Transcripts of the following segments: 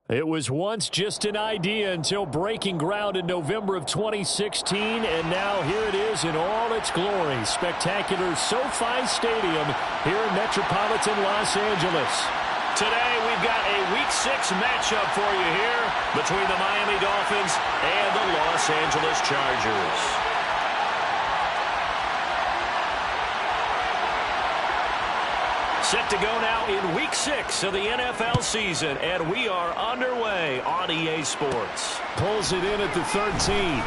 It was once just an idea until breaking ground in November of 2016, and now here it is in all its glory. Spectacular SoFi Stadium here in metropolitan Los Angeles. Today we've got a Week 6 matchup for you here between the Miami Dolphins and the Los Angeles Chargers. Set to go now in Week 6 of the NFL season, and we are underway on EA Sports. Pulls it in at the 13.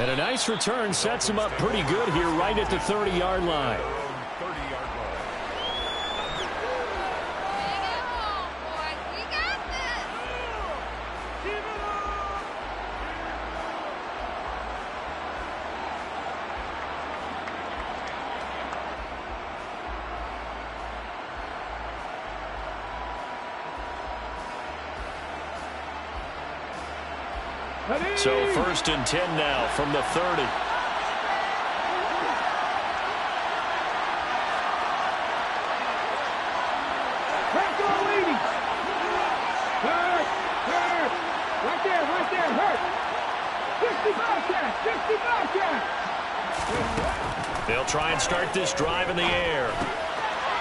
And a nice return sets him up pretty good here right at the 30-yard line. So 1st and 10 now from the 30. They'll try and start this drive in the air.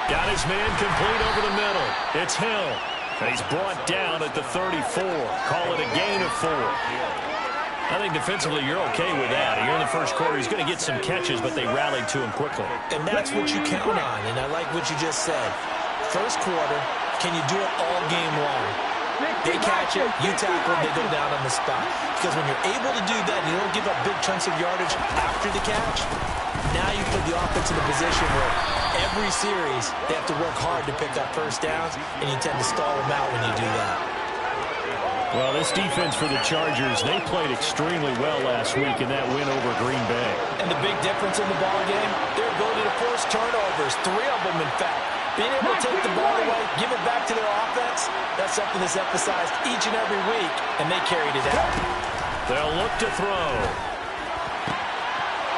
Got his man complete over the middle. It's Hill. And he's brought down at the 34. Call it a gain of 4. I think defensively you're okay with that. Here in the first quarter, he's going to get some catches, but they rallied to him quickly. And that's what you count on, and I like what you just said. First quarter, can you do it all game long? They catch it, you tackle, they go down on the spot. Because when you're able to do that, and you don't give up big chunks of yardage after the catch, now you put the offense in a position where every series they have to work hard to pick up first downs, and you tend to stall them out when you do that. Well, this defense for the Chargers, they played extremely well last week in that win over Green Bay. And the big difference in the ball game, their ability to force turnovers, 3 of them in fact. Being able to take the ball away, give it back to their offense, that's something that's emphasized each and every week, and they carried it out. They'll look to throw.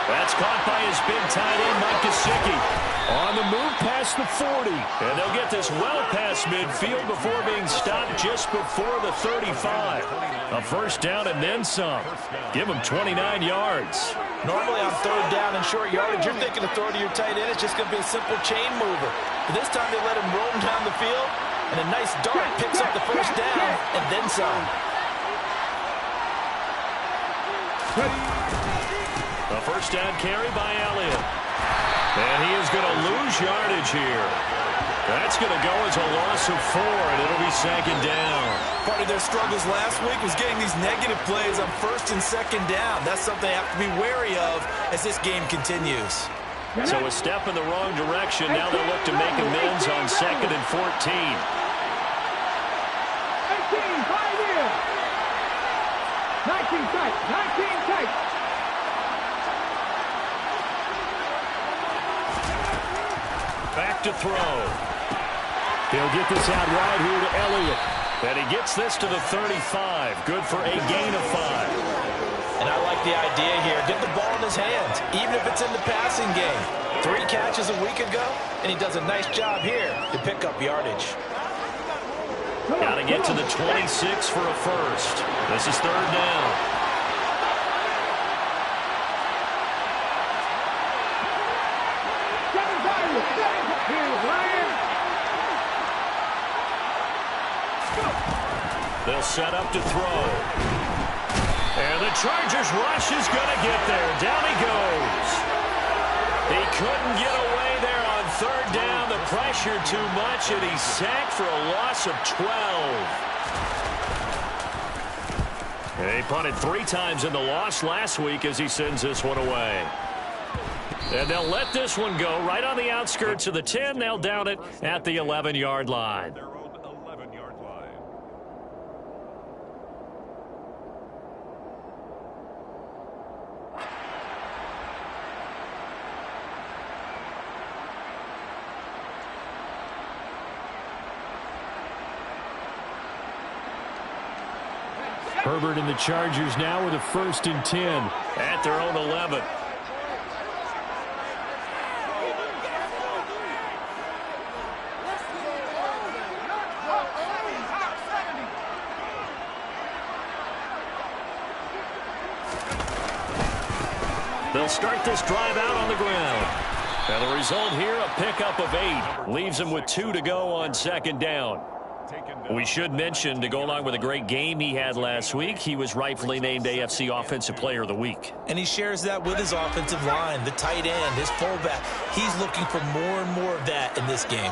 That's caught by his big tight end, Mike Gesicki. On the move past the 40. And they'll get this well past midfield before being stopped just before the 35. A first down and then some. Give him 29 yards. Normally on 3rd down and short yardage, you're thinking to throw to your tight end. It's just going to be a simple chain mover. But this time they let him roam down the field. And a nice dart picks up the first down and then some. A first down carry by Elliott. And he is going to lose yardage here. That's going to go as a loss of 4, and it'll be 2nd down. Part of their struggles last week was getting these negative plays on 1st and 2nd down. That's something they have to be wary of as this game continues. So a step in the wrong direction. Now they'll look to make amends on 2nd and 14. 18, 5 in. 19 tight, 19 tight. Back to throw. He'll get this out wide here to Elliott. And he gets this to the 35. Good for a gain of 5. And I like the idea here. Get the ball in his hands, even if it's in the passing game. 3 catches a week ago, and he does a nice job here to pick up yardage. Got to get to the 26 for a first. This is 3rd down. They'll set up to throw. And the Chargers rush is going to get there. Down he goes. He couldn't get away there on 3rd down. The pressure too much, and he's sacked for a loss of 12. And he punted 3 times in the loss last week as he sends this one away. And they'll let this one go right on the outskirts of the 10. They'll down it at the 11-yard line. Herbert and the Chargers now with a 1st and 10 at their own 11. They'll start this drive out on the ground. And the result here, a pickup of 8. Leaves him with 2 to go on second down. We should mention, to go along with a great game he had last week, he was rightfully named AFC Offensive Player of the Week. And he shares that with his offensive line, the tight end, his fullback. He's looking for more and more of that in this game.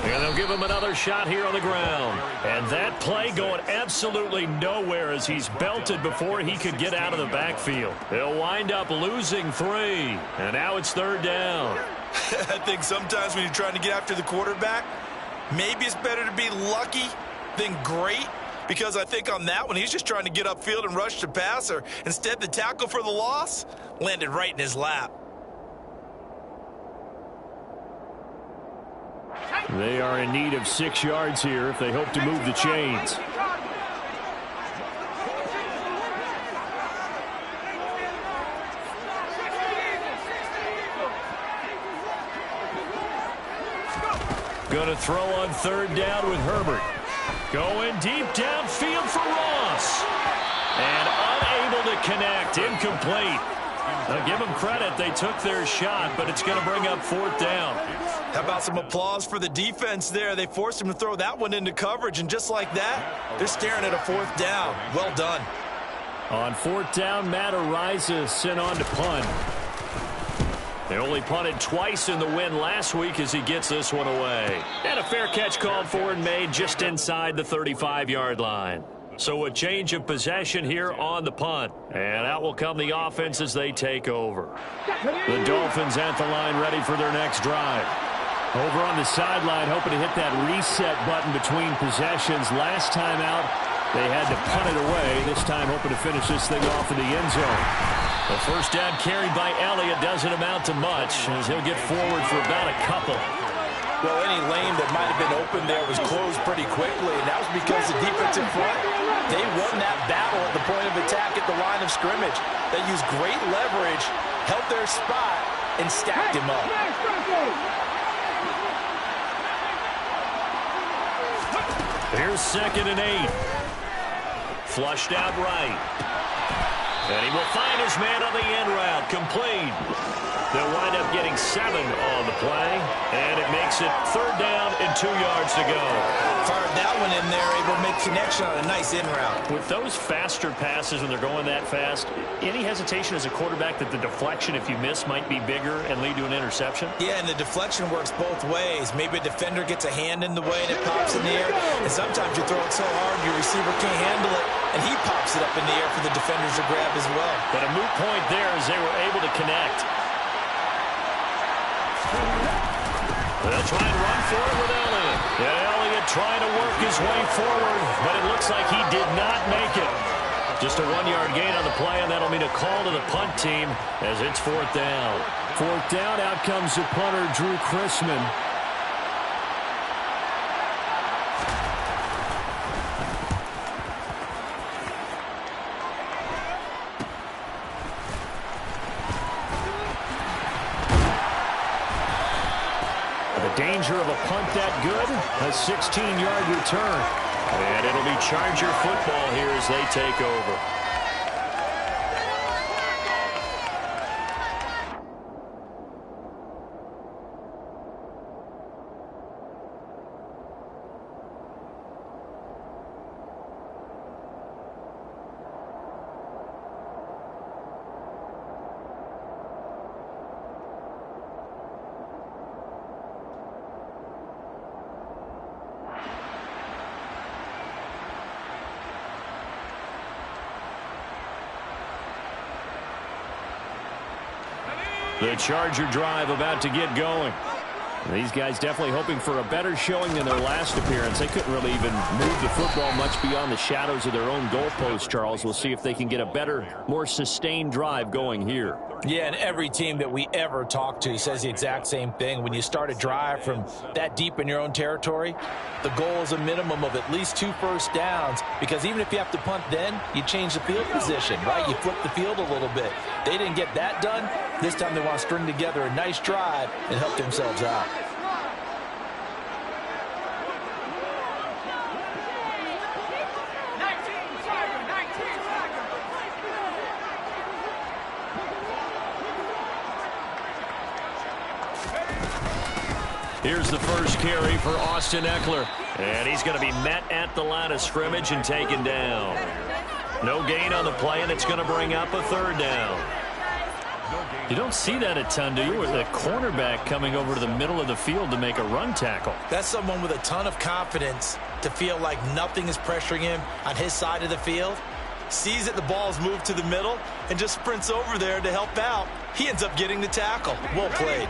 And they'll give him another shot here on the ground. And that play going absolutely nowhere as he's belted before he could get out of the backfield. They'll wind up losing 3. And now it's 3rd down. I think sometimes when you're trying to get after the quarterback, maybe it's better to be lucky than great. Because I think on that one, he's just trying to get upfield and rush the passer. Instead, the tackle for the loss landed right in his lap. They are in need of 6 yards here if they hope to move the chains. Going to throw on 3rd down with Herbert. Going deep downfield for Ross. And unable to connect. Incomplete. Now give them credit. They took their shot, but it's going to bring up 4th down. How about some applause for the defense there? They forced him to throw that one into coverage, and just like that, they're staring at a 4th down. Well done. On 4th down, Matt Ariza sent on to punt. They only punted twice in the win last week as he gets this one away. And a fair catch called for and made just inside the 35-yard line. So a change of possession here on the punt. And out will come the offense as they take over. The Dolphins at the line ready for their next drive. Over on the sideline, hoping to hit that reset button between possessions. Last time out, they had to punt it away. This time hoping to finish this thing off in the end zone. The first down carried by Elliott doesn't amount to much as he'll get forward for about a couple. Well, any lane that might have been open there was closed pretty quickly, and that was because the defensive front, they won that battle at the point of attack at the line of scrimmage. They used great leverage, held their spot, and stacked him up. Here's 2nd and 8. Flushed out right. And he will find his man on the end route. Complete. They'll wind up getting 7 on the play. And it makes it 3rd down and 2 yards to go. Fired that one in there, able to make connection on a nice in route. With those faster passes when they're going that fast, any hesitation as a quarterback that the deflection, if you miss, might be bigger and lead to an interception? Yeah, and the deflection works both ways. Maybe a defender gets a hand in the way and it pops in the air. And sometimes you throw it so hard your receiver can't handle it, and he pops it up in the air for the defenders to grab as well. But a moot point there as they were able to connect. They'll try and run for it with Elliott. And Elliott trying to work his way forward, but it looks like he did not make it. Just a 1-yard gain on the play, and that'll mean a call to the punt team as it's 4th down. 4th down, out comes the punter, Drew Chrisman. Danger of a punt that good, a 16-yard return. And it'll be Charger football here as they take over. The Charger drive about to get going. These guys definitely hoping for a better showing than their last appearance. They couldn't really even move the football much beyond the shadows of their own goalpost, Charles. We'll see if they can get a better, more sustained drive going here. Yeah, and every team that we ever talk to says the exact same thing. When you start a drive from that deep in your own territory, the goal is a minimum of at least 2 first downs, because even if you have to punt then, you change the field position, right? You flip the field a little bit. They didn't get that done. This time they want to string together a nice drive and help themselves out. Here's the first carry for Austin Eckler. And he's going to be met at the line of scrimmage and taken down. No gain on the play, and it's going to bring up a third down. You don't see that a ton, do you? With a cornerback coming over to the middle of the field to make a run tackle. That's someone with a ton of confidence to feel like nothing is pressuring him on his side of the field. Sees that the ball's moved to the middle and just sprints over there to help out. He ends up getting the tackle. Well played.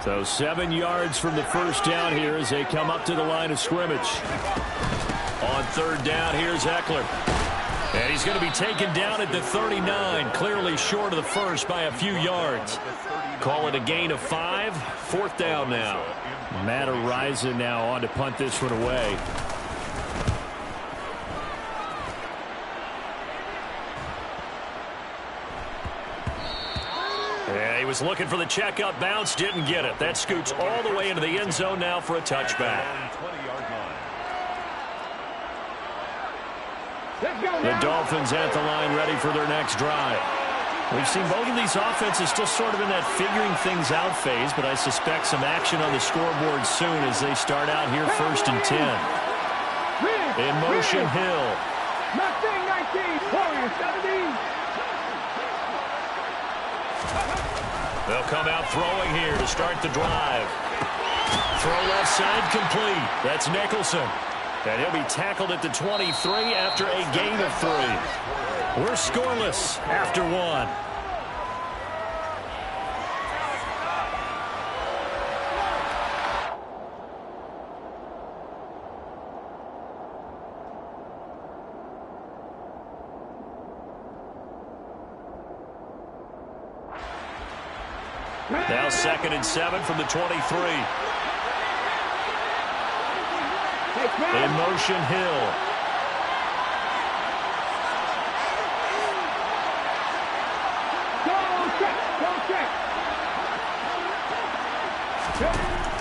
So 7 yards from the first down here as they come up to the line of scrimmage. On third down, here's Eckler. And he's going to be taken down at the 39, clearly short of the first by a few yards. Call it a gain of 5, fourth down now. Matt Ariza now on to punt this one away. Yeah, he was looking for the checkup bounce, didn't get it. That scoots all the way into the end zone now for a touchback. The Dolphins at the line ready for their next drive. We've seen both of these offenses still sort of in that figuring things out phase, but I suspect some action on the scoreboard soon as they start out here first and 10. In motion, Hill. 19, Warriors 17. They'll come out throwing here to start the drive. Throw left side complete. That's Nicholson. And he'll be tackled at the 23 after a gain of 3. We're scoreless after 1. Now 2nd and 7 from the 23. In motion, Hill.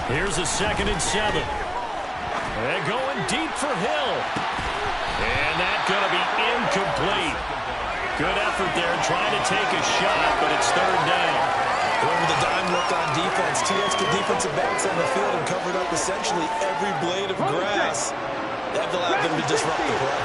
Here's a 2nd and 7. And going deep for Hill. And that's going to be incomplete. Good effort there trying to take a shot, but it's third down. With the dime look on defense, 2 extra defensive backs on the field and covered up essentially every blade of grass. That allowed them to disrupt the play.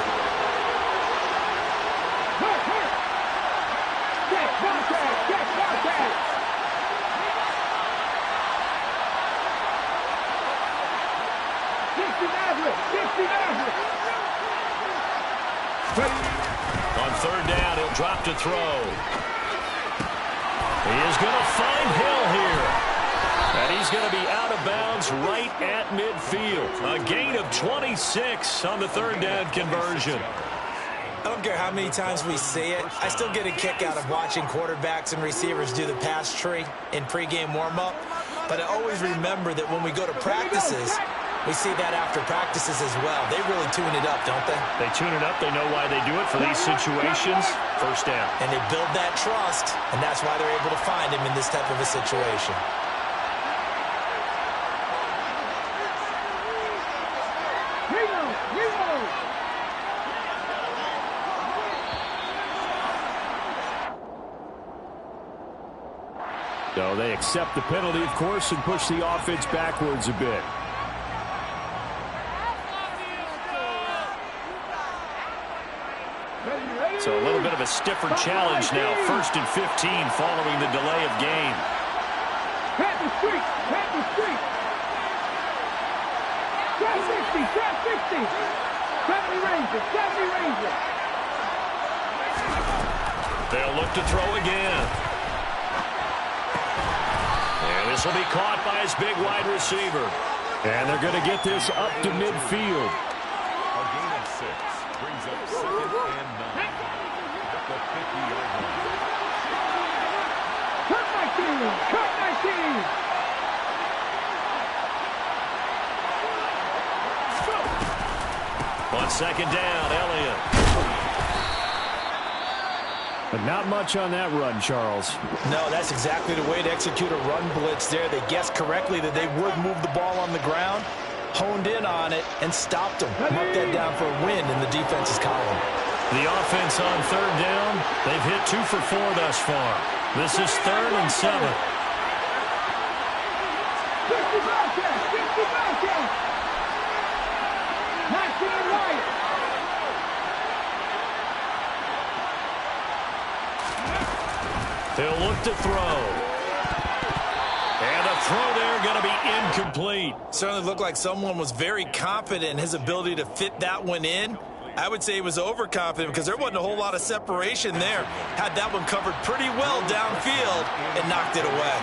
On third down, he'll drop to throw. He is going to find Hill here. And he's going to be out of bounds right at midfield. A gain of 26 on the third down conversion. I don't care how many times we see it. I still get a kick out of watching quarterbacks and receivers do the pass tree in pregame warm-up. But I always remember that when we go to practices, we see that after practices as well. They really tune it up, don't they? They tune it up. They know why they do it for these situations. First down. And they build that trust, and that's why they're able to find him in this type of a situation. So they accept the penalty, of course, and push the offense backwards a bit. So a little bit of a stiffer challenge now. 1st and 15 following the delay of game. Pat the street. Trap 60. 70 Ranger. They'll look to throw again. And this will be caught by his big wide receiver. And they're going to get this up to midfield. A gain of 6 brings up 2nd and 9. The 50-yard line. Cut 19. On 2nd down, Elliott. But not much on that run, Charles. No, that's exactly the way to execute a run blitz there. They guessed correctly that they would move the ball on the ground, honed in on it, and stopped them. Mark that down for a win in the defense's column. The offense on third down, they've hit 2 for 4 thus far. This is 3rd and 7. 50. He'll look to throw. And a throw there going to be incomplete. Certainly looked like someone was very confident in his ability to fit that one in. I would say he was overconfident because there wasn't a whole lot of separation there. Had that one covered pretty well downfield and knocked it away.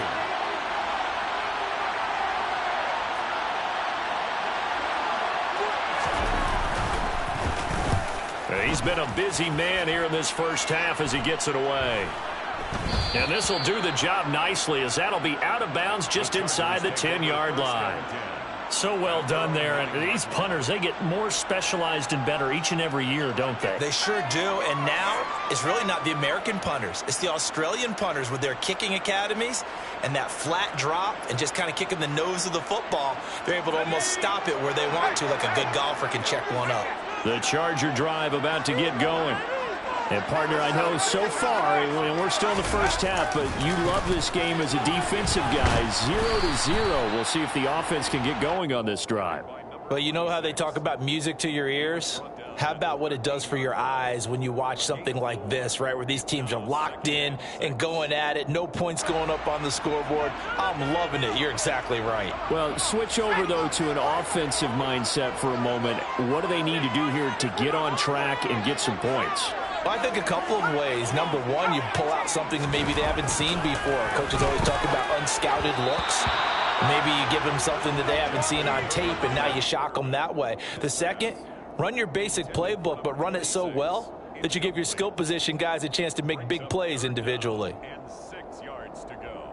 He's been a busy man here in this first half as he gets it away. And this will do the job nicely as that'll be out of bounds just inside the 10-yard line. So well done there. And these punters, they get more specialized and better each and every year, don't they? They sure do. And now it's really not the American punters. It's the Australian punters with their kicking academies and that flat drop and just kind of kicking the nose of the football. They're able to almost stop it where they want to, like a good golfer can check one up. The Charger drive about to get going. And, partner, I know so far, and we're still in the first half, but you love this game as a defensive guy. 0-0. We'll see if the offense can get going on this drive. Well, you know how they talk about music to your ears? How about what it does for your eyes when you watch something like this, right, where these teams are locked in and going at it, no points going up on the scoreboard? I'm loving it. You're exactly right. Well, switch over, though, to an offensive mindset for a moment. What do they need to do here to get on track and get some points? Well, I think a couple of ways. Number one, you pull out something that maybe they haven't seen before. Coaches always talk about unscouted looks. Maybe you give them something that they haven't seen on tape, and now you shock them that way. The second, run your basic playbook, but run it so well that you give your skill position guys a chance to make big plays individually. And 6 yards to go.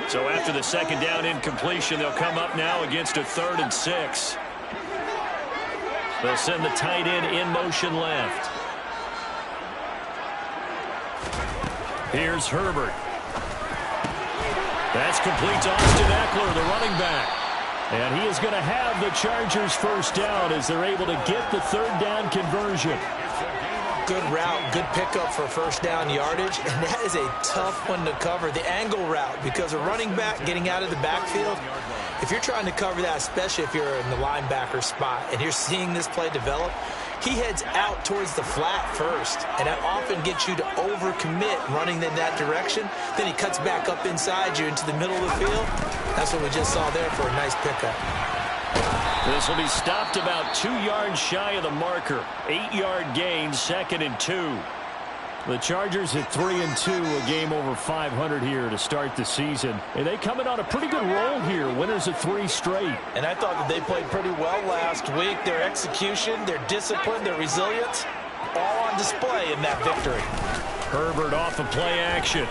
So after the second down incompletion, they'll come up now against a 3rd and 6. They'll send the tight end in motion left. Here's Herbert. That's complete to Austin Eckler, the running back. And he is going to have the Chargers first down as they're able to get the 3rd down conversion. Good route, good pickup for first down yardage, and that is a tough one to cover, the angle route, because a running back getting out of the backfield, if you're trying to cover that, especially if you're in the linebacker spot and you're seeing this play develop, he heads out towards the flat first, and that often gets you to overcommit running in that direction. Then he cuts back up inside you into the middle of the field. That's what we just saw there for a nice pickup. This will be stopped about 2 yards shy of the marker. 8-yard gain, 2nd and 2. The Chargers at 3-2, a game over 500 here to start the season. And they coming on a pretty good roll here, winners of 3 straight. And I thought that they played pretty well last week. Their execution, their discipline, their resilience, all on display in that victory. Herbert off of play action.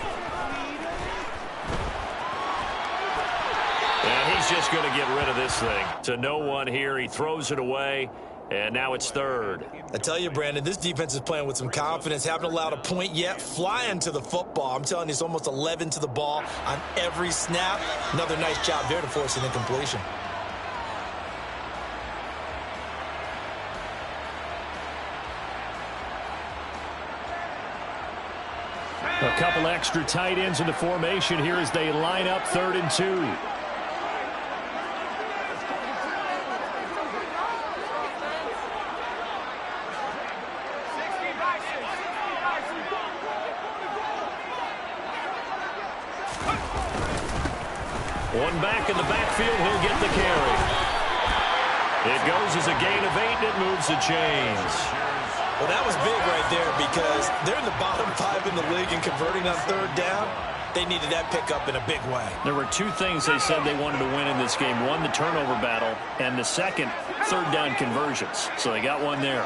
And he's just going to get rid of this thing. To no one here, he throws it away. And now it's 3rd. I tell you, Brandon, this defense is playing with some confidence. Haven't allowed a point yet. Flying to the football. I'm telling you, it's almost 11 to the ball on every snap. Another nice job there to force an incompletion. A couple extra tight ends in the formation here as they line up 3rd and 2. One back in the backfield, he'll get the carry. It goes as a gain of 8, and it moves the chains. Well, that was big right there because they're in the bottom 5 in the league and converting on 3rd down. They needed that pickup in a big way. There were 2 things they said they wanted to win in this game. One, the turnover battle, and the second, 3rd down conversions. So they got one there.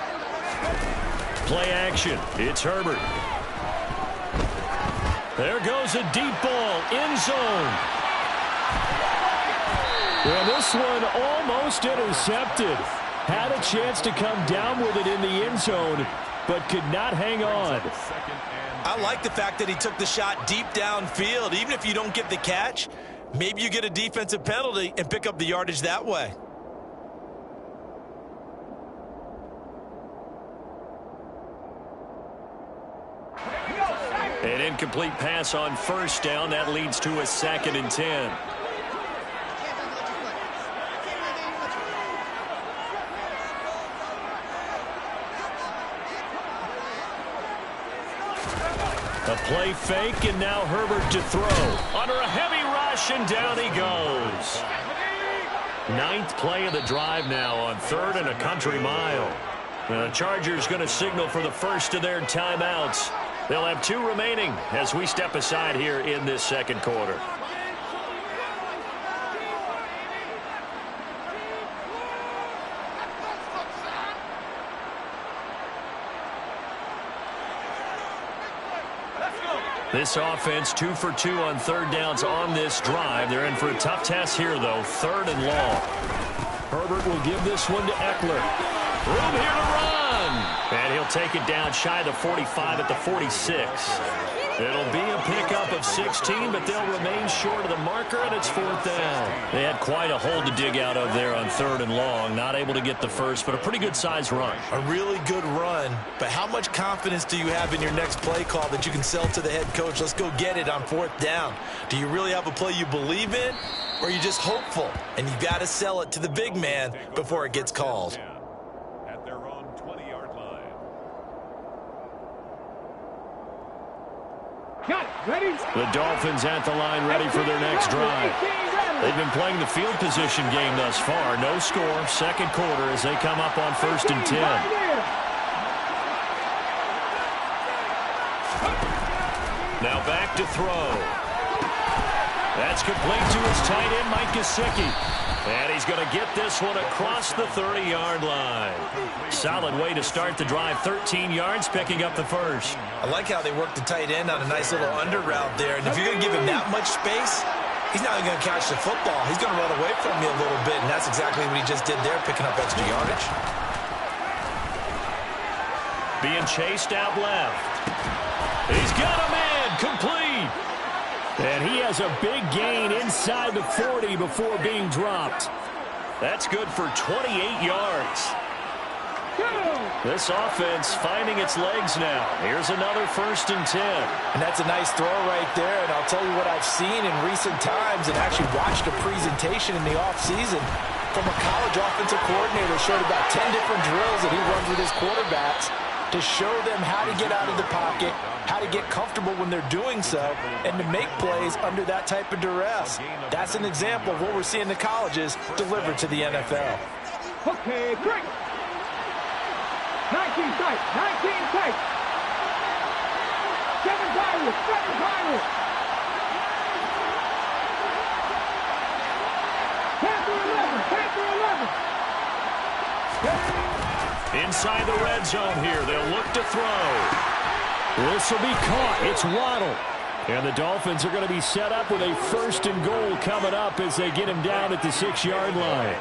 Play action. It's Herbert. There goes a deep ball, end zone. Well, this one almost intercepted. Had a chance to come down with it in the end zone, but could not hang on. I like the fact that he took the shot deep downfield. Even if you don't get the catch, maybe you get a defensive penalty and pick up the yardage that way. An incomplete pass on first down. That leads to a 2nd and 10. A play fake, and now Herbert to throw. Under a heavy rush, and down he goes. 9th play of the drive now on 3rd and a country mile. The Chargers going to signal for the first of their timeouts. They'll have 2 remaining as we step aside here in this second quarter. This offense 2 for 2 on 3rd downs on this drive. They're in for a tough test here, though. 3rd and long. Herbert will give this one to Eckler. Room here to run. And he'll take it down shy of the 45 at the 46. It'll be a pickup of 16, but they'll remain short of the marker, and it's 4th down. They had quite a hole to dig out of there on 3rd and long. Not able to get the first, but a pretty good size run. A really good run, but how much confidence do you have in your next play call that you can sell to the head coach? Let's go get it on 4th down. Do you really have a play you believe in, or are you just hopeful? And you've got to sell it to the big man before it gets called. At their own 20-yard line. Got it. Ready? The Dolphins at the line, ready for their next drive. They've been playing the field position game thus far. No score, second quarter as they come up on 1st and 10. Now back to throw. That's complete to his tight end, Mike Gesicki. And he's going to get this one across the 30-yard line. Solid way to start the drive. 13 yards, picking up the first. I like how they work the tight end on a nice little under route there. And if you're going to give him that much space, he's not even going to catch the football. He's going to run away from you a little bit, and that's exactly what he just did there, picking up extra yardage. Being chased out left. He's got a man, complete. And he has a big gain inside the 40 before being dropped. That's good for 28 yards. This offense finding its legs now. Here's another 1st and 10. And that's a nice throw right there. And I'll tell you what I've seen in recent times and actually watched a presentation in the offseason from a college offensive coordinator. Showed about 10 different drills that he runs with his quarterbacks to show them how to get out of the pocket, how to get comfortable when they're doing so, and to make plays under that type of duress. That's an example of what we're seeing the colleges deliver to the NFL. Okay, break. 19 tight, 19 tight. 7 Pirates, 7 Pirates. Panther 11, Panther 11. Inside the red zone here, they'll look to throw. This will be caught. It's Waddle. And the Dolphins are going to be set up with a 1st and goal coming up as they get him down at the 6-yard line.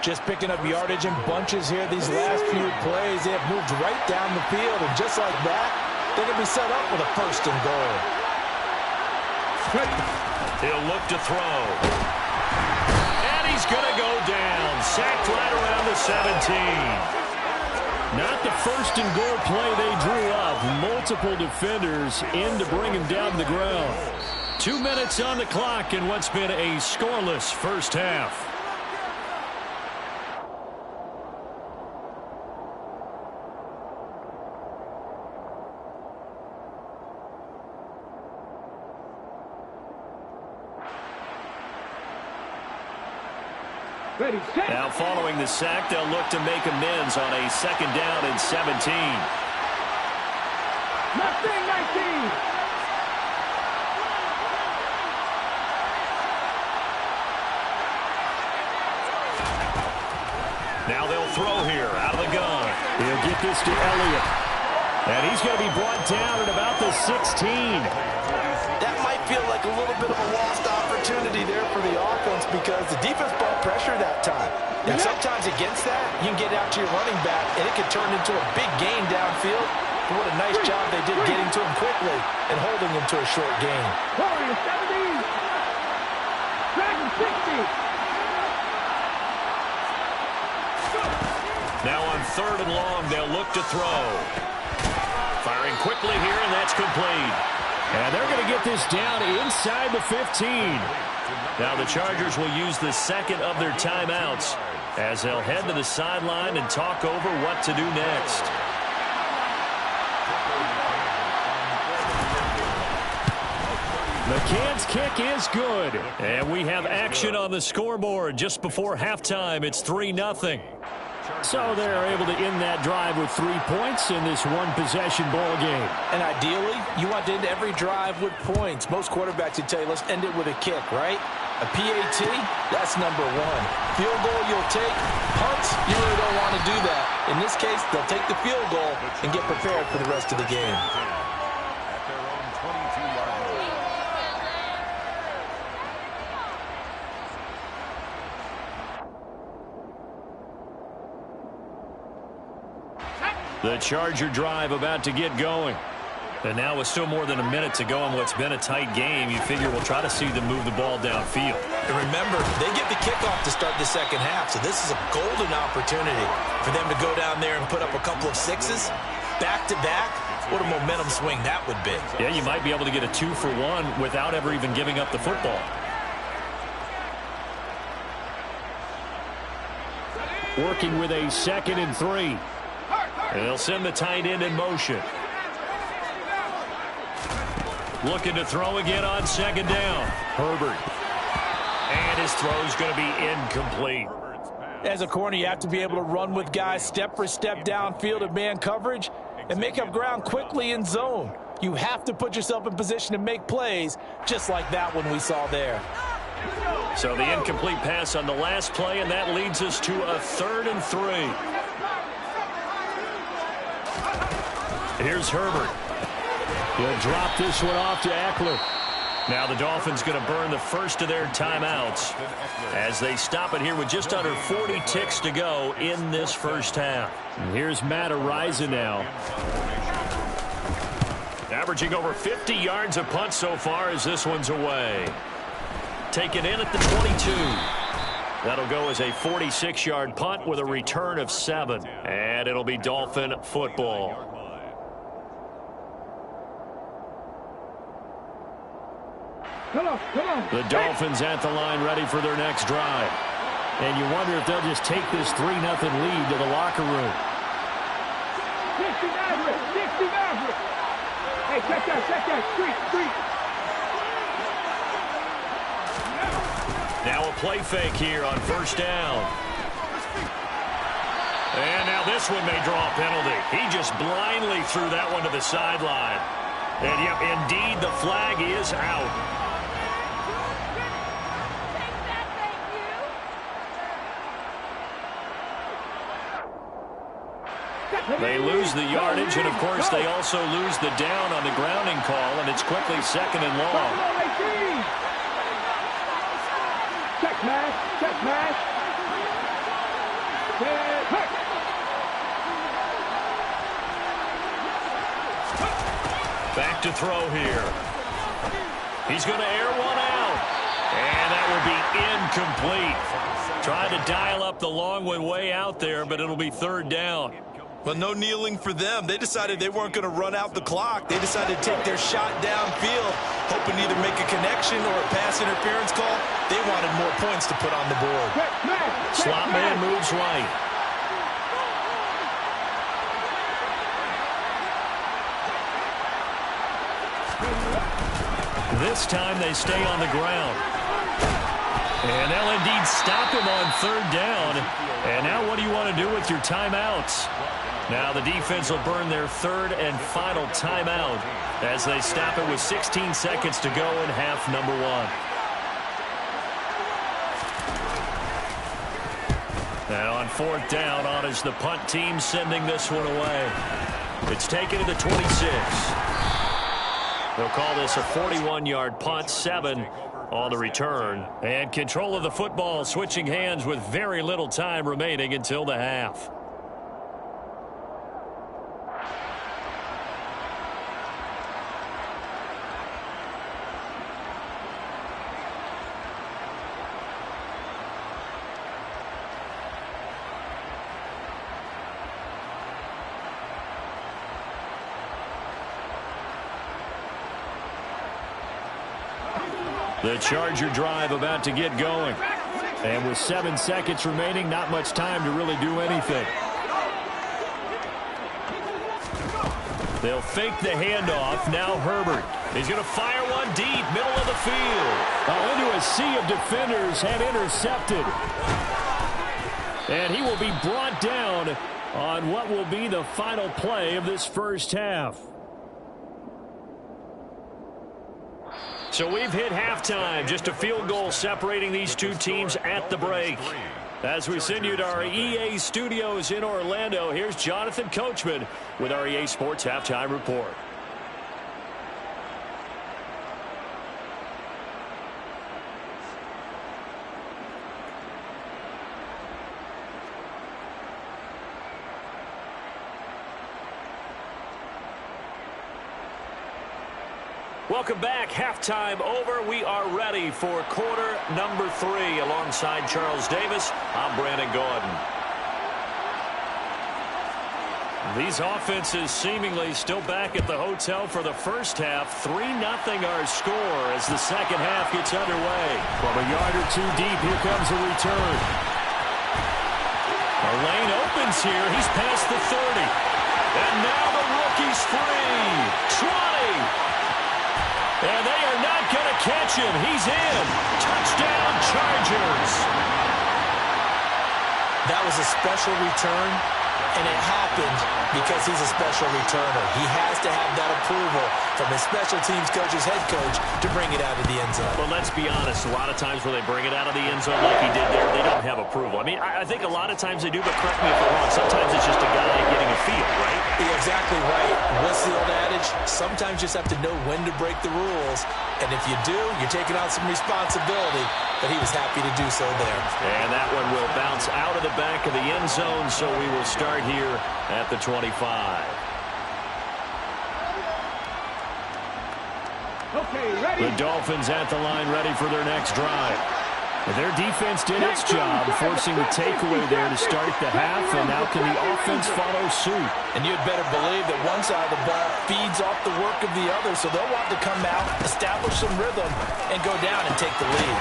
Just picking up yardage in bunches here these last few plays. They have moved right down the field, and just like that, they're going to be set up with a 1st and goal. He'll look to throw. And he's going to go down. Sacked right around the 17. Not the 1st and goal play they drew up. Multiple defenders in to bring him down to the ground. 2 minutes on the clock in what's been a scoreless first half. Ready, set. Now following the sack, they'll look to make amends on a 2nd down and 17. Nothing, 19. Now they'll throw here out of the gun. He'll get this to Elliott. And he's going to be brought down at about the 16. That might feel like a little bit of a lost opportunity there for the offense because the defense brought pressure that time. And sometimes against that, you can get out to your running back, and it can turn into a big gain downfield. But what a nice job they did getting to him quickly and holding him to a short gain. Warriors 70. Dragon 60. Now on 3rd and long, they'll look to throw. Firing quickly here, and that's complete. And they're going to get this down inside the 15. Now the Chargers will use the 2nd of their timeouts as they'll head to the sideline and talk over what to do next. McCann's kick is good. And we have action on the scoreboard just before halftime. It's 3-0. So they're able to end that drive with 3 points in this one-possession ball game. And ideally, you want to end every drive with points. Most quarterbacks would tell you, let's end it with a kick, right? A PAT, that's number one. Field goal you'll take. Punts, you really don't want to do that. In this case, they'll take the field goal and get prepared for the rest of the game. At their own 22-yard line. The Charger drive about to get going. And now with still more than a minute to go in what's been a tight game, you figure we'll try to see them move the ball downfield. And remember, they get the kickoff to start the second half, so this is a golden opportunity for them to go down there and put up a couple of sixes back-to-back. What a momentum swing that would be. Yeah, you might be able to get a 2-for-1 without ever even giving up the football. Working with a 2nd and 3. And they'll send the tight end in motion. Looking to throw again on 2nd down. Herbert. And his throw's going to be incomplete. As a corner, you have to be able to run with guys step for step downfield in man coverage and make up ground quickly in zone. You have to put yourself in position to make plays just like that one we saw there. So the incomplete pass on the last play, and that leads us to a 3rd and 3. Here's Herbert. He'll drop this one off to Eckler. Now the Dolphins going to burn the first of their timeouts as they stop it here with just under 40 ticks to go in this first half. And here's Matt Araiza now. Averaging over 50 yards a punt so far as this one's away. Taken in at the 22. That'll go as a 46-yard punt with a return of 7. And it'll be Dolphin football. Come on. The Dolphins at the line ready for their next drive. And you wonder if they'll just take this 3-0 lead to the locker room. 60 Maverick. Hey, check that. Street. Now a play fake here on 1st down. And now this one may draw a penalty. He just blindly threw that one to the sideline. And yep, indeed, the flag is out. They lose the yardage, and of course they also lose the down on the grounding call, and it's quickly 2nd and long. Check mash. Back to throw here. He's going to air one out, and that will be incomplete. Trying to dial up the long one way out there, but it'll be 3rd down. Well, no kneeling for them. They decided they weren't going to run out the clock. They decided to take their shot downfield, hoping to either make a connection or a pass interference call. They wanted more points to put on the board. Slot man moves right. This time they stay on the ground. And they'll indeed stop him on 3rd down. And now what do you want to do with your timeouts? Now the defense will burn their 3rd and final timeout as they stop it with 16 seconds to go in half number 1. Now on 4th down, on is the punt team sending this one away. It's taken to the 26. They'll call this a 41-yard punt, 7 on the return. And control of the football switching hands with very little time remaining until the half. The Charger drive about to get going. And with 7 seconds remaining, not much time to really do anything. They'll fake the handoff. Now Herbert. He's going to fire one one deep, middle of the field. Into a sea of defenders and intercepted. And he will be brought down on what will be the final play of this first half. So we've hit halftime. Just a field goal separating these two teams at the break. As we send you to our EA studios in Orlando, here's Jonathan Coachman with our EA Sports Halftime Report. Welcome back. Halftime over. We are ready for quarter number 3. Alongside Charles Davis, I'm Brandon Gaudin. These offenses seemingly still back at the hotel for the first half. 3-0 our score as the second half gets underway. From a yard or two deep, here comes a return. The lane opens here. He's past the 30. And now the rookie's free. 20. And they are not going to catch him. He's in. Touchdown, Chargers. That was a special return, and it happened because he's a special returner. He has to have that approval from his special teams coach's head coach to bring it out of the end zone. Well, let's be honest. A lot of times when they bring it out of the end zone like he did there, they don't have approval. I mean, I think a lot of times they do, but correct me if I'm wrong. Sometimes it's just a guy getting a feel, right? You're exactly right. What's the old adage? Sometimes you just have to know when to break the rules. And if you do, you're taking on some responsibility. But he was happy to do so there. And that one will bounce out of the back of the end zone, so we will start here at the 25. Okay, ready? The Dolphins at the line, ready for their next drive. Their defense did its job, forcing the takeaway there to start the half, and now can the offense follow suit? And you'd better believe that one side of the ball feeds off the work of the other, so they'll want to come out, establish some rhythm, and go down and take the lead.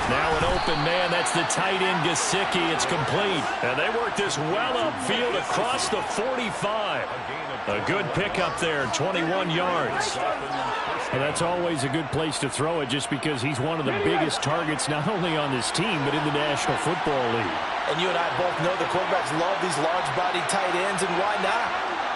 Now an open man, that's the tight end Gesicki. It's complete. And they work this well upfield across the 45. A good pickup there, 21 yards. And that's always a good place to throw it just because he's one of the biggest targets not only on this team but in the National Football League. And you and I both know the quarterbacks love these large-bodied tight ends, and why not?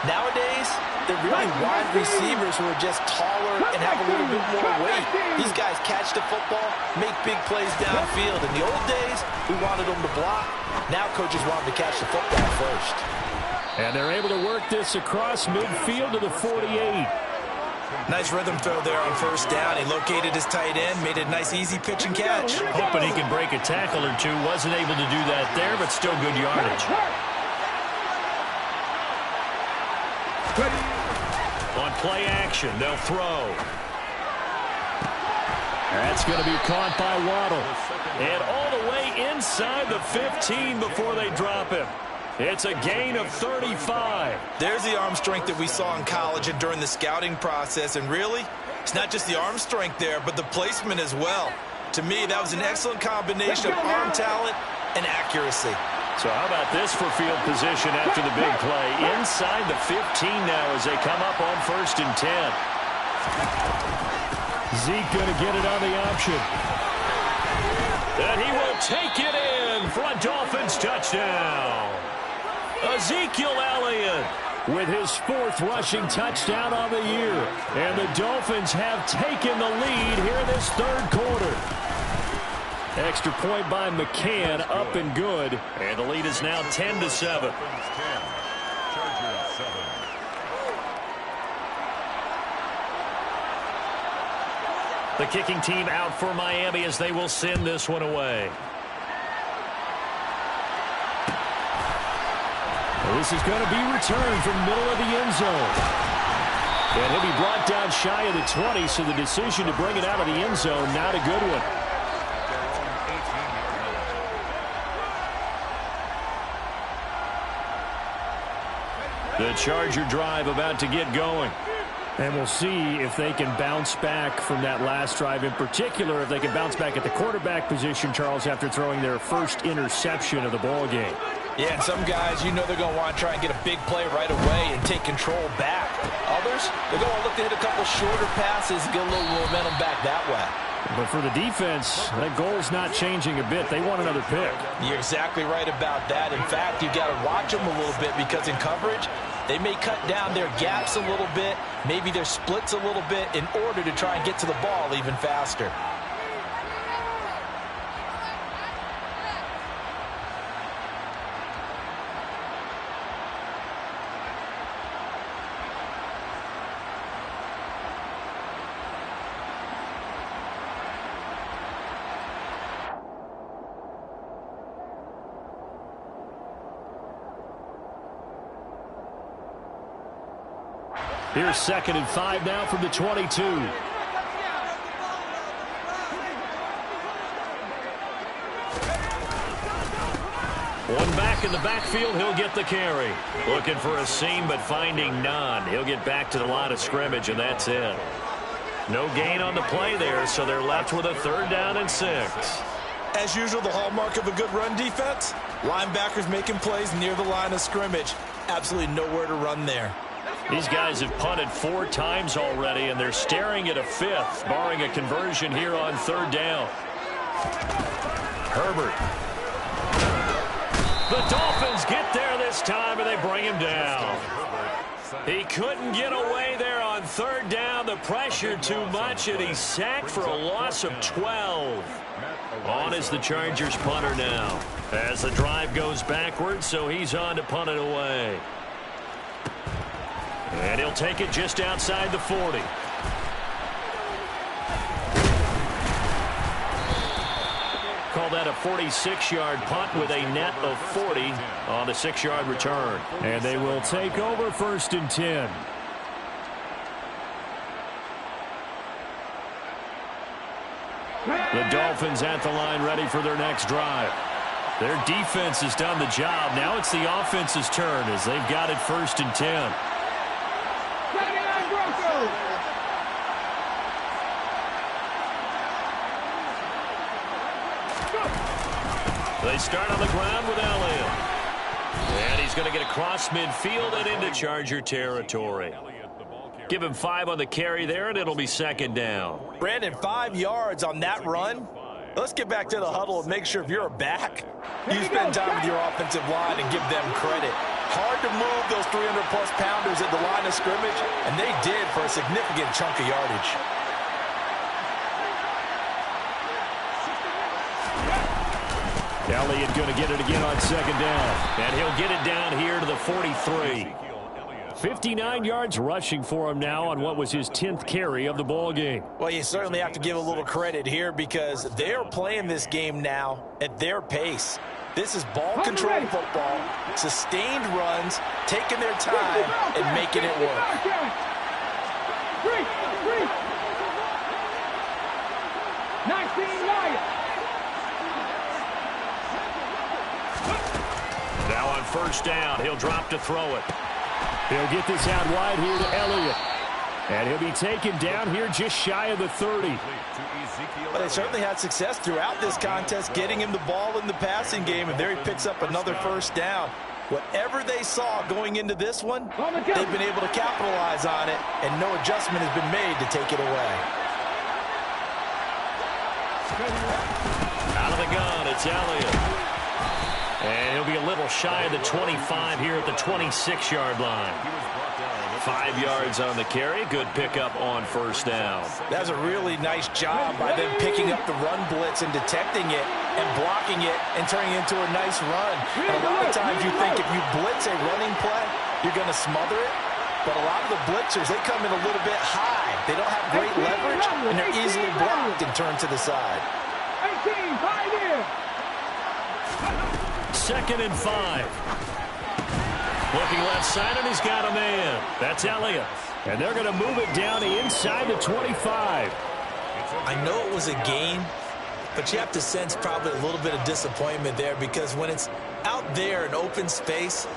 Nowadays, they're really wide receivers who are just taller and have a little bit more weight. These guys catch the football, make big plays downfield. In the old days, we wanted them to block. Now coaches want them to catch the football first. And they're able to work this across midfield to the 48. Nice rhythm throw there on first down. He located his tight end, made a nice easy pitch and catch. Hoping he could break a tackle or two. Wasn't able to do that there, but still good yardage. On play action, they'll throw. That's going to be caught by Waddle. And all the way inside the 15 before they drop him. It's a gain of 35. There's the arm strength that we saw in college and during the scouting process. And really, it's not just the arm strength there, but the placement as well. To me, that was an excellent combination of arm talent and accuracy. So how about this for field position after the big play? Inside the 15 now as they come up on 1st and 10. Zeke going to get it on the option. And he will take it in for a Dolphins touchdown. Ezekiel Elliott with his 4th rushing touchdown on the year. And the Dolphins have taken the lead here in this 3rd quarter. Extra point by McCann, up and good. And the lead is now 10-7. The kicking team out for Miami as they will send this one away. This is going to be returned from the middle of the end zone. And he'll be brought down shy of the 20, so the decision to bring it out of the end zone, not a good one. The Charger drive about to get going. And we'll see if they can bounce back from that last drive. In particular, if they can bounce back at the quarterback position, Charles, after throwing their first interception of the ball game. Yeah, and some guys, you know they're going to want to try and get a big play right away and take control back. Others, they're going to look to hit a couple shorter passes and get a little momentum back that way. But for the defense, that goal's not changing a bit. They want another pick. You're exactly right about that. In fact, you've got to watch them a little bit because in coverage, they may cut down their gaps a little bit, maybe their splits a little bit in order to try and get to the ball even faster. Here's 2nd and 5 now from the 22. One back in the backfield. He'll get the carry. Looking for a seam, but finding none. He'll get back to the line of scrimmage, and that's it. No gain on the play there, so they're left with a 3rd down and 6. As usual, the hallmark of a good run defense, linebackers making plays near the line of scrimmage. Absolutely nowhere to run there. These guys have punted 4 times already, and they're staring at a 5th, barring a conversion here on 3rd down. Herbert. The Dolphins get there this time, and they bring him down. He couldn't get away there on 3rd down. The pressure too much, and he's sacked for a loss of 12. On is the Chargers punter now, as the drive goes backwards, so he's on to punt it away. And he'll take it just outside the 40. Call that a 46-yard punt with a net of 40 on the 6-yard return. And they will take over 1st and 10. The Dolphins at the line ready for their next drive. Their defense has done the job. Now it's the offense's turn as they've got it 1st and 10. They start on the ground with Elliott. And he's going to get across midfield and into Charger territory. Give him 5 on the carry there, and it'll be 2nd down. Brandon, 5 yards on that run. Let's get back to the huddle and make sure if you're a back, you spend time with your offensive line and give them credit. Hard to move those 300-plus pounders at the line of scrimmage, and they did for a significant chunk of yardage. Elliott going to get it again on 2nd down. And he'll get it down here to the 43. 59 yards rushing for him now on what was his 10th carry of the ball game. Well, you certainly have to give a little credit here because they're playing this game now at their pace. This is ball control football, sustained runs, taking their time and making it work. Now on 1st down, he'll drop to throw it. He'll get this out wide here to Elliott. And he'll be taken down here just shy of the 30. But they certainly had success throughout this contest, getting him the ball in the passing game, and there he picks up another 1st down. Whatever they saw going into this one, they've been able to capitalize on it, and no adjustment has been made to take it away. Out of the gun, it's Elliott. And he'll be a little shy of the 25 here at the 26-yard line. 5 yards on the carry. Good pickup on 1st down. That's a really nice job by them picking up the run blitz and detecting it and blocking it and turning it into a nice run. And a lot of times you think if you blitz a running play, you're going to smother it. But a lot of the blitzers, they come in a little bit high. They don't have great leverage, and they're easily blocked and turned to the side. 18, 5 here. 2nd and 5. Looking left side, and he's got a man. That's Elliott. And they're going to move it down inside the 25. I know it was a gain, but you have to sense probably a little bit of disappointment there because when it's out there in open space,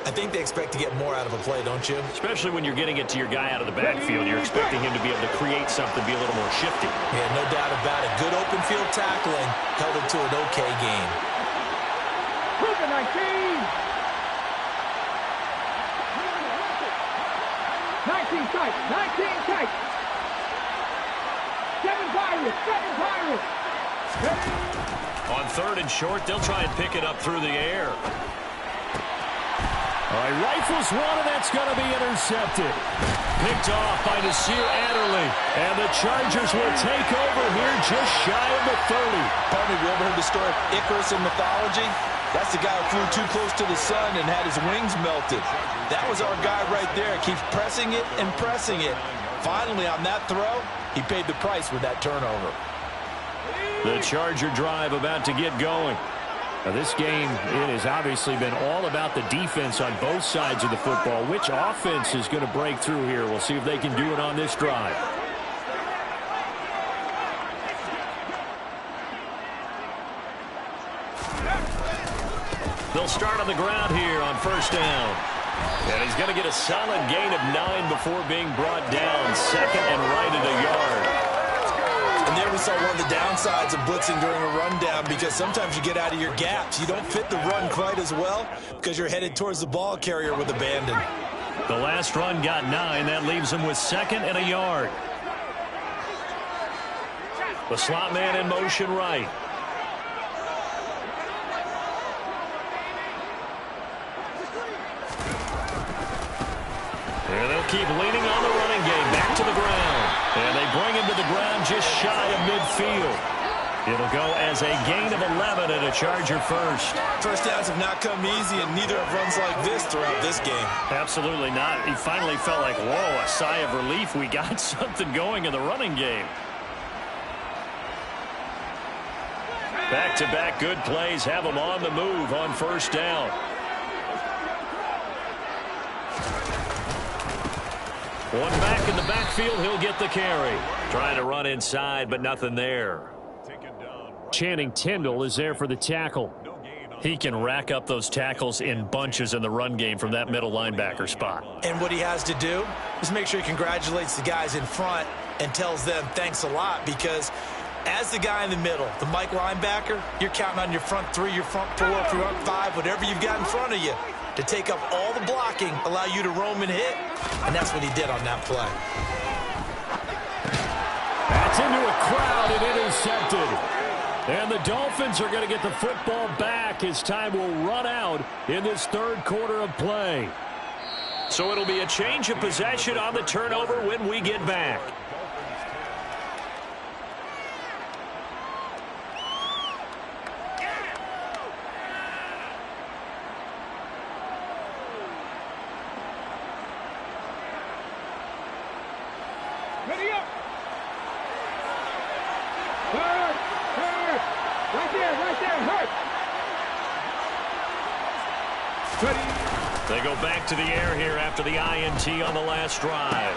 I think they expect to get more out of a play, don't you? Especially when you're getting it to your guy out of the backfield. You're expecting him to be able to create something, be a little more shifty. Yeah, no doubt about it. Good open field tackling held it to an okay game. Move it, 19. 19 tight. 19 tight. 7 Pirates. 7 Pirates. On 3rd and short, they'll try and pick it up through the air. All right, rifles one, and that's going to be intercepted. Picked off by Nasir Adderley. And the Chargers will take over here just shy of the 30. Pardon me, we ever heard the story of Icarus in mythology? That's the guy who flew too close to the sun and had his wings melted. That was our guy right there. Keeps pressing it and pressing it. Finally, on that throw, he paid the price with that turnover. The Charger drive about to get going. Now, this game, it has obviously been all about the defense on both sides of the football. Which offense is going to break through here? We'll see if they can do it on this drive. They'll start on the ground here on 1st down. And he's going to get a solid gain of 9 before being brought down. 2nd and right at a yard. And there we saw one of the downsides of blitzing during a rundown, because sometimes you get out of your gaps. You don't fit the run quite as well because you're headed towards the ball carrier with abandon. The last run got 9. That leaves him with 2nd and a yard. The slot man in motion right. And they'll keep leaning on the running game. Back to the ground. And they bring him to the ground just shy of midfield. It'll go as a gain of 11 and a Charger first. First downs have not come easy, and neither have runs like this throughout this game. Absolutely not. He finally felt like, whoa, a sigh of relief. We got something going in the running game. Back-to-back good plays have him on the move on 1st down. One back in the backfield, he'll get the carry. Trying to run inside, but nothing there. Channing Tindall is there for the tackle. He can rack up those tackles in bunches in the run game from that middle linebacker spot. And what he has to do is make sure he congratulates the guys in front and tells them thanks a lot, because as the guy in the middle, the Mike linebacker, you're counting on your front 3, your front 4, your front 5, whatever you've got in front of you, to take up all the blocking, allow you to roam and hit, and that's what he did on that play. That's into a crowd and intercepted. And the Dolphins are going to get the football back as time will run out in this 3rd quarter of play. So it'll be a change of possession on the turnover when we get back. Ready up. Hurt. Right there, hurt. Ready. They go back to the air here after the INT on the last drive.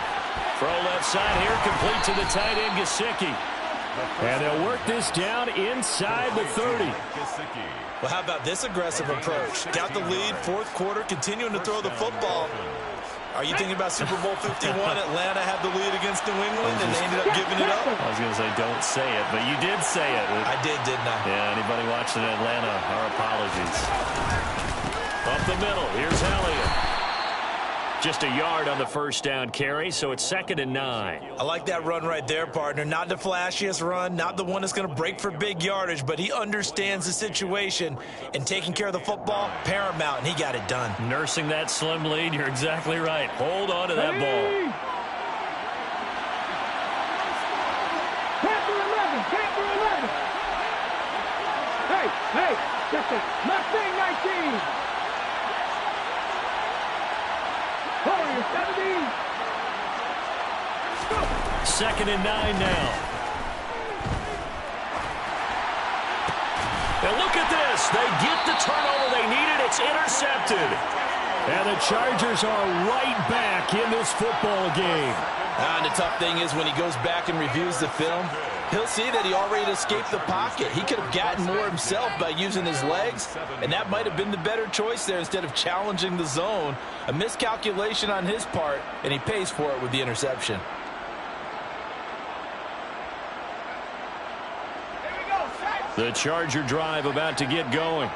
Throw left side here, complete to the tight end, Gesicki. And they'll work this down inside the 30. Well, how about this aggressive approach? Got the lead, 4th quarter, continuing to throw the football. Are you thinking about Super Bowl 51? Atlanta had the lead against New England, and they ended up giving it up? I was going to say, don't say it, but you did say it. I did, didn't I? Yeah, anybody watching Atlanta, our apologies. Up the middle, here's Elliott. Just a yard on the 1st down carry, so it's 2nd and 9. I like that run right there, partner. Not the flashiest run, not the one that's going to break for big yardage, but he understands the situation, and taking care of the football, paramount, and he got it done. Nursing that slim lead, you're exactly right. Hold on to that ball. Panther 11. Hey, just a Mustang 19. Warrior 17. 2nd and 9 now. And look at this. They get the turnover they needed. It's intercepted. And the Chargers are right back in this football game. And the tough thing is when he goes back and reviews the film, he'll see that he already escaped the pocket. He could have gotten more himself by using his legs, and that might have been the better choice there instead of challenging the zone. A miscalculation on his part, and he pays for it with the interception. The Charger drive about to get going.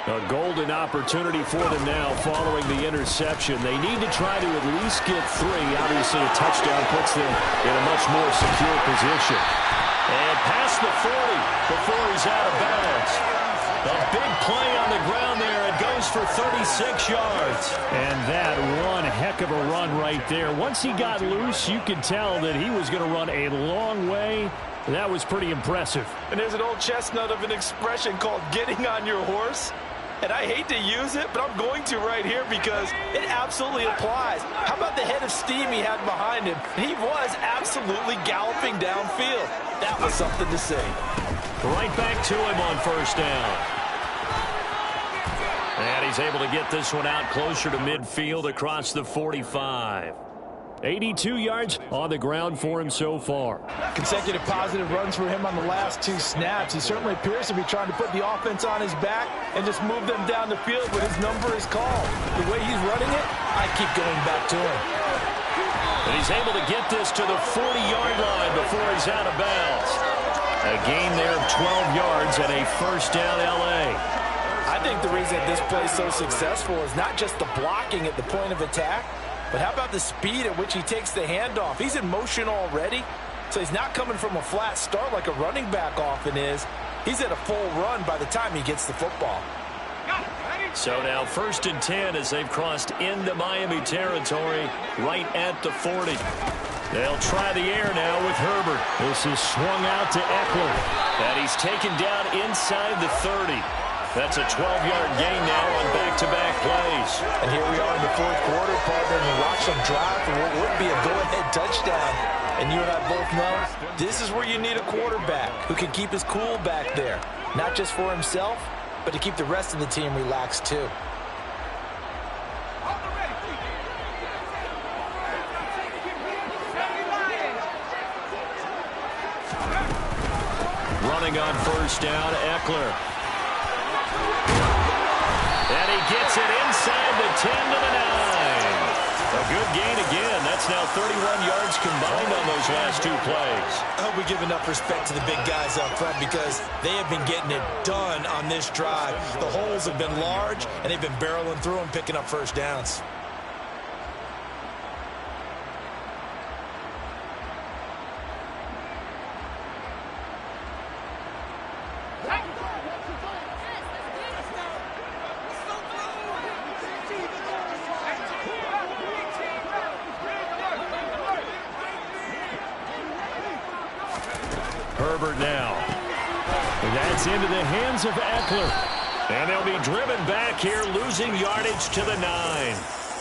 A golden opportunity for them now following the interception. They need to try to at least get 3. Obviously, a touchdown puts them in a much more secure position. And past the 40 before he's out of bounds. A big play on the ground there. It goes for 36 yards. And that one heck of a run right there. Once he got loose, you could tell that he was going to run a long way. That was pretty impressive. And there's an old chestnut of an expression called getting on your horse. And I hate to use it, but I'm going to right here because it absolutely applies. How about the head of steam he had behind him? He was absolutely galloping downfield. That was something to see. Right back to him on first down. And he's able to get this one out closer to midfield across the 45. 82 yards on the ground for him so far. Consecutive positive runs for him on the last 2 snaps. He certainly appears to be trying to put the offense on his back and just move them down the field when his number is called. The way he's running it, I keep going back to him. And he's able to get this to the 40-yard line before he's out of bounds. A gain there of 12 yards and a first down LA. I think the reason this play is so successful is not just the blocking at the point of attack, but how about the speed at which he takes the handoff? He's in motion already, so he's not coming from a flat start like a running back often is. He's at a full run by the time he gets the football. So now 1st and 10 as they've crossed into Miami territory right at the 40. They'll try the air now with Herbert. This is swung out to Eckler. And he's taken down inside the 30. That's a 12-yard gain now on back-to-back plays. And here we are in the 4th quarter, partner, and we watch them drive for what would be a go-ahead touchdown. And you and I both know this is where you need a quarterback who can keep his cool back there. Not just for himself, but to keep the rest of the team relaxed too. Running on first down, Eckler. And he gets it inside the 10 to the 9. A good gain again. That's now 31 yards combined on those last 2 plays. I hope we give enough respect to the big guys up front because they have been getting it done on this drive. The holes have been large, and they've been barreling through them, picking up first downs. Herbert now. That's into the hands of Eckler. And they'll be driven back here, losing yardage to the 9.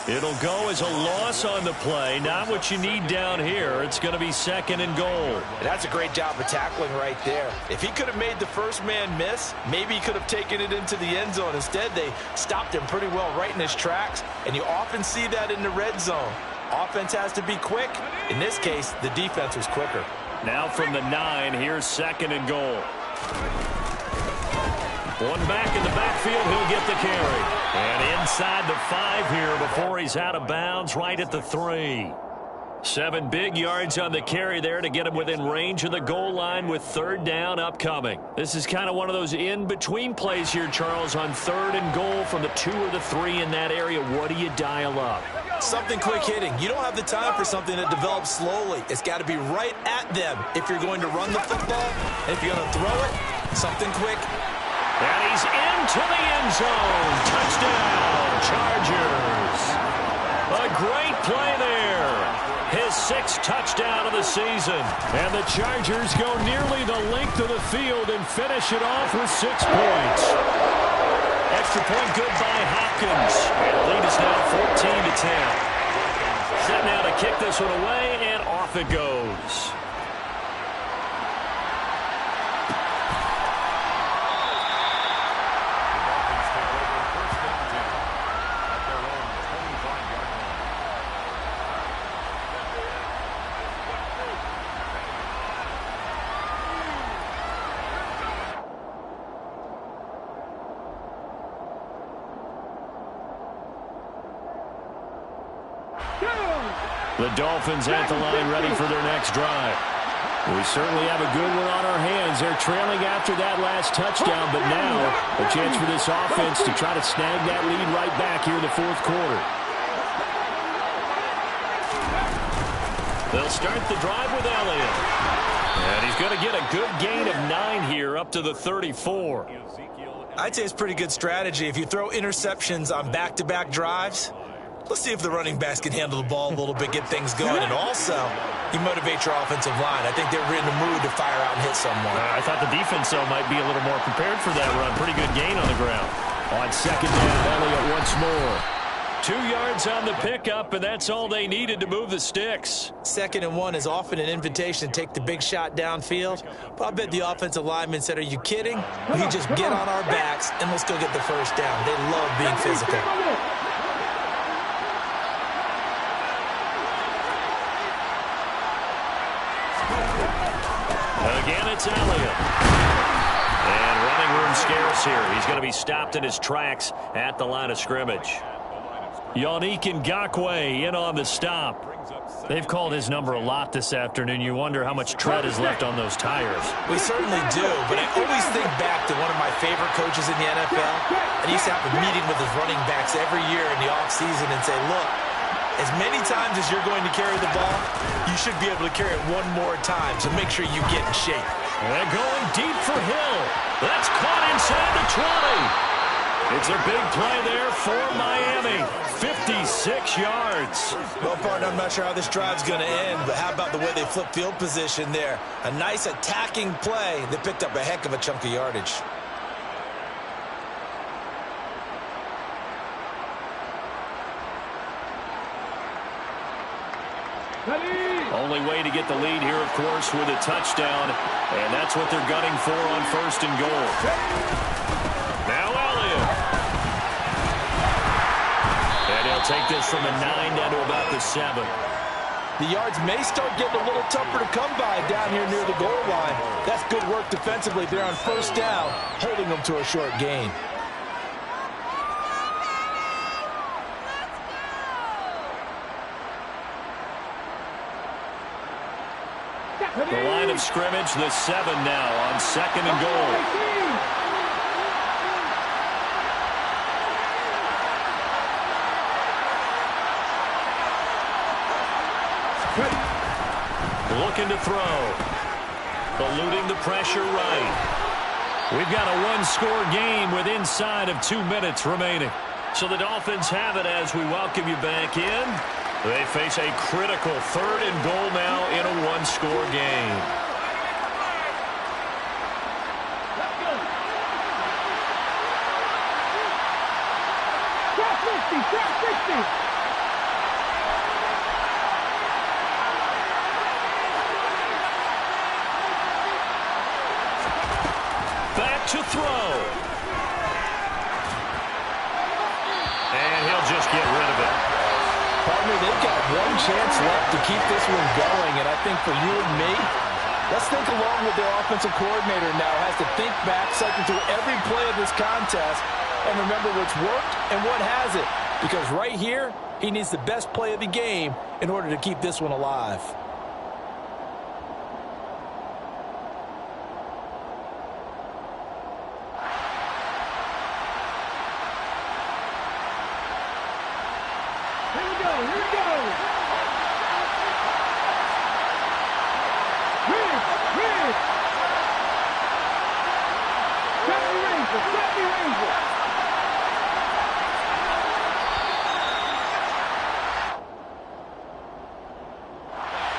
It'll go as a loss on the play. Not what you need down here. It's going to be 2nd and goal. And that's a great job of tackling right there. If he could have made the first man miss, maybe he could have taken it into the end zone. Instead, they stopped him pretty well right in his tracks. And you often see that in the red zone. Offense has to be quick. In this case, the defense was quicker. Now from the 9, here's 2nd and goal. One back in the backfield, he'll get the carry. And inside the 5 here before he's out of bounds, right at the 3. 7 big yards on the carry there to get him within range of the goal line with 3rd down upcoming. This is kind of one of those in-between plays here, Charles, on 3rd and goal from the 2 or the 3 in that area. What do you dial up? Something quick hitting. You don't have the time for something that develops slowly. It's got to be right at them if you're going to run the football. And if you're going to throw it, something quick. And he's into the end zone. Touchdown, Chargers. A great play there. His 6th touchdown of the season. And the Chargers go nearly the length of the field and finish it off with 6 points. Extra point good by Hopkins. And the lead is now 14-10. Set now to kick this one away, and off it goes. The Dolphins at the line ready for their next drive. We certainly have a good one on our hands. They're trailing after that last touchdown, but now a chance for this offense to try to snag that lead right back here in the fourth quarter. They'll start the drive with Elliott. And he's going to get a good gain of 9 here up to the 34. I'd say it's pretty good strategy. If you throw interceptions on back-to-back drives, let's see if the running backs can handle the ball a little bit, get things going. And also, you motivate your offensive line. I think they're in the mood to fire out and hit someone. I thought the defense, though, might be a little more prepared for that run. Pretty good gain on the ground. On second down, Elliott once more. 2 yards on the pickup, and that's all they needed to move the sticks. 2nd and 1 is often an invitation to take the big shot downfield. But I bet the offensive lineman said, are you kidding? We just get on our backs, and let's go get the first down. They love being physical. Again, it's Elliott. And running room scarce here. He's going to be stopped in his tracks at the line of scrimmage. Yannick Ngakoue in on the stop. They've called his number a lot this afternoon. You wonder how much tread is left on those tires. We certainly do, but I always think back to one of my favorite coaches in the NFL. And he used to have a meeting with his running backs every year in the offseason and say, look, as many times as you're going to carry the ball, you should be able to carry it one more time, so make sure you get in shape. And going deep for Hill. That's caught inside the 20. It's a big play there for Miami. 56 yards. Well, partner, I'm not sure how this drive's going to end, but how about the way they flip field position there? A nice attacking play that picked up a heck of a chunk of yardage. Only way to get the lead here, of course, with a touchdown. And that's what they're gunning for on 1st and goal. Now Elliott. And he'll take this from the 9 down to about the 7. The yards may start getting a little tougher to come by down here near the goal line. That's good work defensively there on 1st down, holding them to a short gain. The line of scrimmage, the 7 now on 2nd and goal. Looking to throw. Eluding the pressure right. We've got a 1-score game with inside of 2 minutes remaining. So the Dolphins have it as we welcome you back in. They face a critical 3rd and goal now in a 1-score game. Back to throw. And he'll just get rid of it. Partner, they've got one chance left to keep this one going, and I think for you and me, let's think along with their offensive coordinator now. Has to think back, cycle through every play of this contest, and remember what's worked and what hasn't. Because right here, he needs the best play of the game in order to keep this one alive.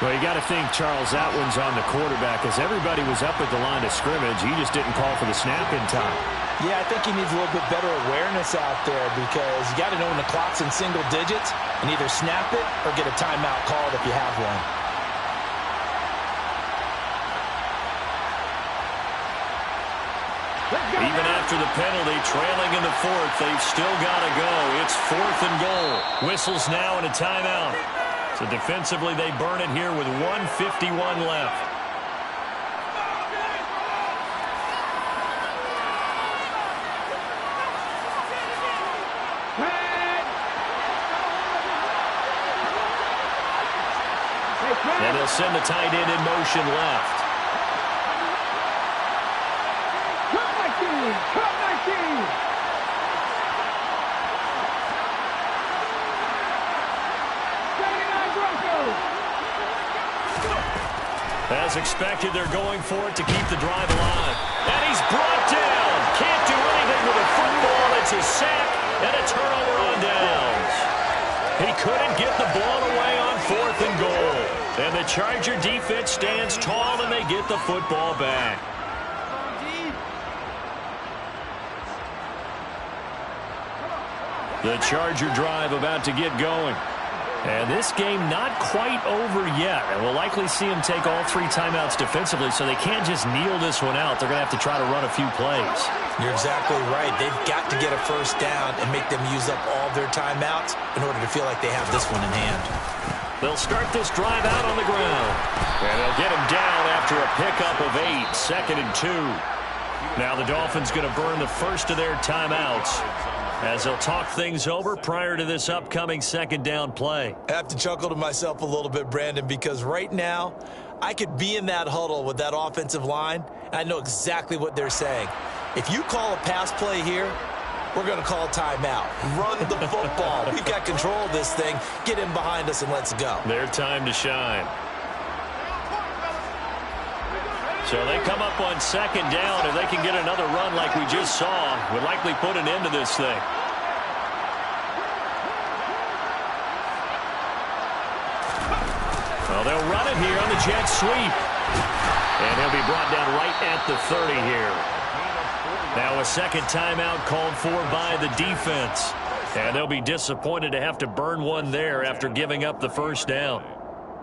Well, you got to think, Charles, that one's on the quarterback as everybody was up at the line of scrimmage. He just didn't call for the snap in time. Yeah, I think he needs a little bit better awareness out there because you got to know when the clock's in single digits and either snap it or get a timeout called if you have one. Even after the penalty, trailing in the 4th, they've still got to go. It's 4th and goal. Whistles now and a timeout. So defensively, they burn it here with 1:51 left. And they'll send the tight end in motion left. 12-19. As expected, they're going for it to keep the drive alive. And he's brought down. Can't do anything with a football. It's a sack and a turnover on downs. He couldn't get the ball away on 4th and goal. And the Charger defense stands tall and they get the football back. The Charger drive about to get going. And this game not quite over yet. And we'll likely see them take all 3 timeouts defensively, so they can't just kneel this one out. They're going to have to try to run a few plays. You're exactly right. They've got to get a first down and make them use up all their timeouts in order to feel like they have this one in hand. They'll start this drive out on the ground. And they'll get him down after a pickup of 8, 2nd and 2. Now the Dolphins going to burn the first of their timeouts as they'll talk things over prior to this upcoming 2nd down play. I have to chuckle to myself a little bit, Brandon, because right now I could be in that huddle with that offensive line, and I know exactly what they're saying. If you call a pass play here, we're going to call timeout. Run the football. We've got control of this thing. Get in behind us and let's go. Their time to shine. So they come up on 2nd down. If they can get another run like we just saw, would likely put an end to this thing. Well, they'll run it here on the jet sweep. And he'll be brought down right at the 30 here. Now a 2nd timeout called for by the defense. And they'll be disappointed to have to burn one there after giving up the first down.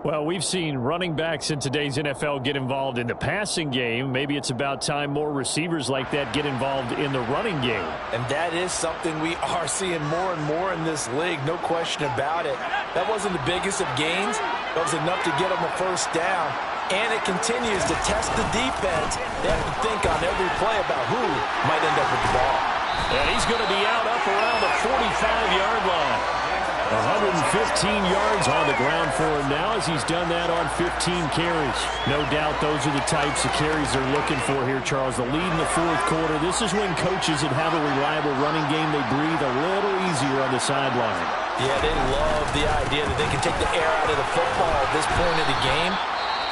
Well, we've seen running backs in today's NFL get involved in the passing game. Maybe it's about time more receivers like that get involved in the running game. And that is something we are seeing more and more in this league, no question about it. That wasn't the biggest of gains. That was enough to get them a first down. And it continues to test the defense. They have to think on every play about who might end up with the ball. And he's going to be out up around the 45-yard line. 115 yards on the ground for him now as he's done that on 15 carries. No doubt those are the types of carries they're looking for here, Charles. The lead in the 4th quarter. This is when coaches that have a reliable running game, they breathe a little easier on the sideline. Yeah, they love the idea that they can take the air out of the football at this point of the game.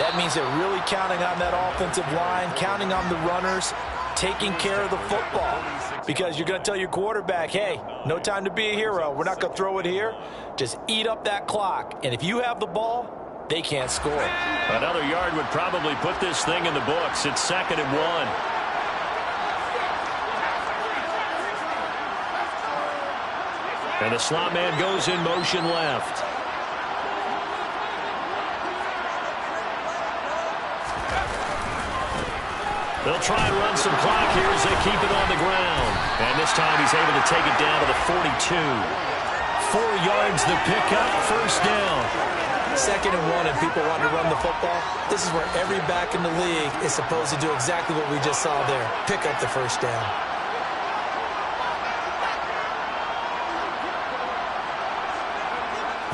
That means they're really counting on that offensive line, counting on the runners, taking care of the football. Because you're going to tell your quarterback, hey, no time to be a hero. We're not going to throw it here. Just eat up that clock. And if you have the ball, they can't score. Another yard would probably put this thing in the books. It's 2nd and 1. And the slot man goes in motion left. They'll try and run some clock here as they keep it on the ground. And this time he's able to take it down to the 42. 4 yards the pickup, first down. 2nd and 1 and people want to run the football. This is where every back in the league is supposed to do exactly what we just saw there. Pick up the first down.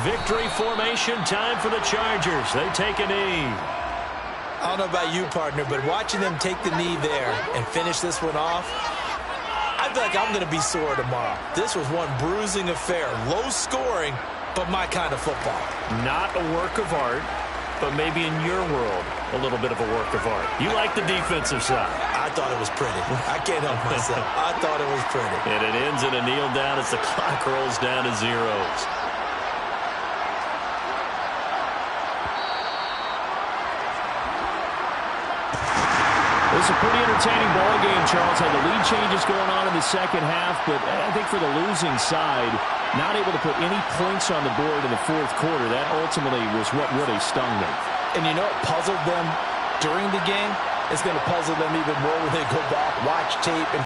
Victory formation time for the Chargers. They take a knee. I don't know about you, partner, but watching them take the knee there and finish this one off, I feel like I'm going to be sore tomorrow. This was one bruising affair. Low scoring, but my kind of football. Not a work of art, but maybe in your world, a little bit of a work of art. You like the defensive side. I thought it was pretty. I can't help myself. I thought it was pretty. And it ends in a kneel down as the clock rolls down to zeros. It's a pretty entertaining ball game, Charles. Had the lead changes going on in the 2nd half, but I think for the losing side, not able to put any points on the board in the 4th quarter. That ultimately was what really stung them. And you know what puzzled them during the game? It's going to puzzle them even more when they go back, watch tape, and